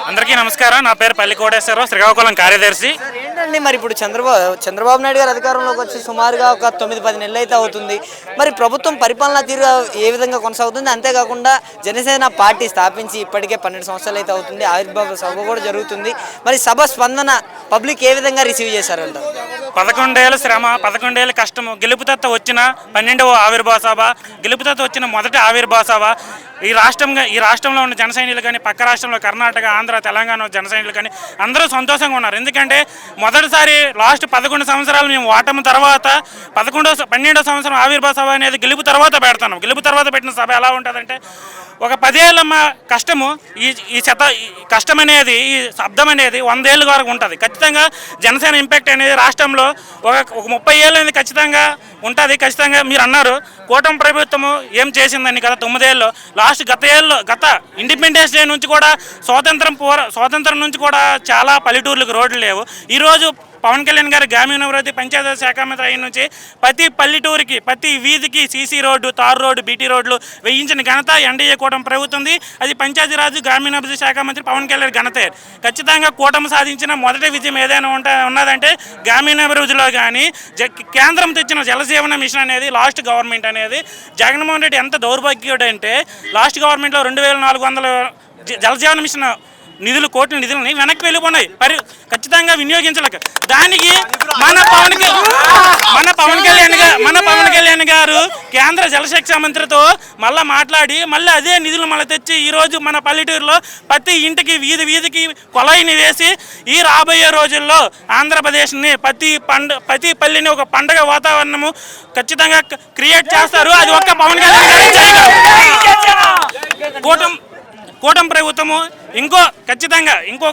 అందరికీ నమస్కారం. నా పేరు పల్లి కోటేశ్వరరావు, శ్రీకాకుళం కార్యదర్శి. ఏంటండి మరి ఇప్పుడు చంద్రబాబు నాయుడు గారు అధికారంలోకి వచ్చి సుమారుగా ఒక 9-10 నెలలు అయితే అవుతుంది. మరి ప్రభుత్వం పరిపాలనా తీరు ఏ విధంగా కొనసాగుతుంది? అంతేకాకుండా జనసేన పార్టీ స్థాపించి ఇప్పటికే 12 సంవత్సరాలు అయితే అవుతుంది. ఆవిర్భావ సభ కూడా జరుగుతుంది. మరి సభ స్పందన పబ్లిక్ ఏ విధంగా రిసీవ్ చేశారంట? 11 ఏళ్ళ శ్రమ, 11 ఏళ్ళ కష్టము, గెలుపుతత్త వచ్చిన 12వ ఆవిర్భావ సభ, గెలుపుతత్త వచ్చిన మొదటి ఆవిర్భావ సభ. ఈ రాష్ట్రంలో ఉన్న జన సైనికులు కానీ, పక్క రాష్ట్రంలో కర్ణాటక, ఆంధ్ర, తెలంగాణ జన సైనికులు కానీ అందరూ సంతోషంగా ఉన్నారు. ఎందుకంటే మొదటిసారి లాస్ట్ 11 సంవత్సరాలు మేము ఓటమి తర్వాత 12వ సంవత్సరం ఆవిర్భావ సభ అనేది గెలుపు తర్వాత పెడతాం. గెలుపు తర్వాత పెట్టిన సభ ఎలా ఉంటుందంటే, ఒక 10 ఏళ్ళ కష్టము, ఈ కష్టం అనేది, ఈ శబ్దం అనేది 100 ఏళ్ళ వరకు ఉంటుంది. ఖచ్చితంగా జనసేన ఇంపాక్ట్ అనేది రాష్ట్రంలో ఒక 30 ఏళ్ళు అనేది ఖచ్చితంగా ఉంటుంది. ఖచ్చితంగా మీరు అన్నారు కూటమి ప్రభుత్వము ఏం చేసిందని కదా 9 ఏళ్ళు. లాస్ట్ గత ఇండిపెండెన్స్ డే నుంచి కూడా స్వాతంత్రం నుంచి కూడా చాలా పల్లెటూర్లకు రోడ్లు లేవు. ఈరోజు పవన్ కళ్యాణ్ గారు గ్రామీణాభివృద్ధి పంచాయతీ శాఖ మంత్రి అయిన నుంచి ప్రతి పల్లెటూరికి, ప్రతి వీధికి సీసీ రోడ్డు, తారు రోడ్డు, బీటీ రోడ్లు వేయించిన ఘనత ఎన్డీఏ కూటమి ప్రభుత్వంది. అది పంచాయతీరాజ్ గ్రామీణాభివృద్ధి శాఖ మంత్రి పవన్ కళ్యాణ్ ఘనతే. ఖచ్చితంగా కూటమి సాధించిన మొదటి విజయం ఏదైనా ఉన్నదంటే గ్రామీణాభివృద్ధిలో కానీ కేంద్రం తెచ్చిన జలజీవన మిషన్ అనేది లాస్ట్ గవర్నమెంట్ అనేది. జగన్మోహన్ రెడ్డి ఎంత దౌర్భాగ్యుడు అంటే లాస్ట్ గవర్నమెంట్లో 2400 జలజీవన మిషన్ కోట్ల నిధులని వెనక్కి వెళ్ళిపోయినాయి. ఖచ్చితంగా వినియోగించలేక దానికి మన పవన్ కళ్యాణ్ గారు కేంద్ర జలశక్తి మంత్రితో మళ్ళీ మాట్లాడి మళ్ళీ అదే నిధులు మళ్ళీ తెచ్చి ఈరోజు మన పల్లెటూరులో ప్రతి ఇంటికి వీధికి కొలాయిని వేసి ఈ రాబోయే రోజుల్లో ఆంధ్రప్రదేశ్ని ప్రతి పల్లెని ఒక పండగ వాతావరణము ఖచ్చితంగా క్రియేట్ చేస్తారు. అది ఒక్క పవన్ కళ్యాణ్ గారే చేయగలరు. కూటమి ప్రభుత్వము ఇంకో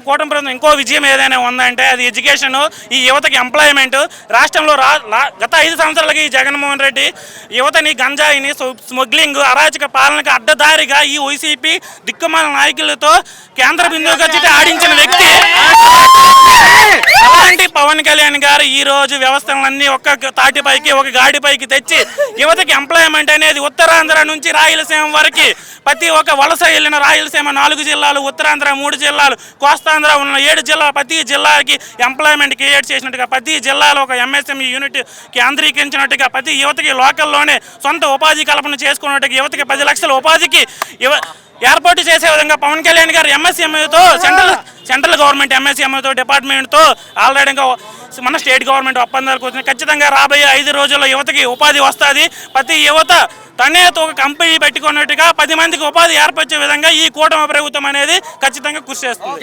కూటమి ప్రభుత్వం ఇంకో విజయం ఏదైనా ఉందంటే అది ఎడ్యుకేషన్, ఈ యువతకి ఎంప్లాయ్మెంట్. రాష్ట్రంలో గత 5 సంవత్సరాలకి జగన్మోహన్ రెడ్డి యువతని గంజాయిని, స్మగ్లింగ్, అరాచక పాలనకు అడ్డదారిగా ఈ వైసీపీ దిక్కుమాల నాయకులతో కేంద్ర బిందువుగా ఆడించిన వ్యక్తి. అలాంటి పవన్ కళ్యాణ్ గారు ఈ రోజు వ్యవస్థలన్నీ ఒక్క తాటిపైకి, ఒక గాడిపైకి తెచ్చి యువతకి ఎంప్లాయ్మెంట్ అనేది ఉత్తరాంధ్ర నుంచి రాయలసీమ వరకు ప్రతి ఒక్క వలస వెళ్ళిన రాయలసీమ 4 జిల్లాలు, ఉత్తరాంధ్ర 3 జిల్లాలు, కోస్తాంధ్ర ఉన్న 7 జిల్లాలు, ప్రతి జిల్లాకి ఎంప్లాయ్మెంట్ క్రియేట్ చేసినట్టుగా, ప్రతి జిల్లాలో ఒక ఎంఎస్ఎంఈ యూనిట్ కేంద్రీకరించినట్టుగా, ప్రతి యువతకి లోకల్లోనే సొంత ఉపాధి కల్పన చేసుకున్నట్టుగా యువతకి 10 లక్షల ఉపాధికి ఏర్పాటు చేసే విధంగా పవన్ కళ్యాణ్ గారు ఎంఎస్ఎంఈతో సెంట్రల్ గవర్నమెంట్ ఎంఎస్ఎంఈతో డిపార్ట్మెంట్తో ఆల్రెడీ మన స్టేట్ గవర్నమెంట్ ఒప్పందాలకు వచ్చినాయి. ఖచ్చితంగా రాబోయే 5 రోజుల్లో యువతకి ఉపాధి వస్తుంది. ప్రతి యువత తనే ఒక కంపెనీ పెట్టుకున్నట్టుగా 10 మందికి ఉపాధి ఏర్పరిచే విధంగా ఈ కూటమి ప్రభుత్వం అనేది ఖచ్చితంగా కృషి చేస్తుంది.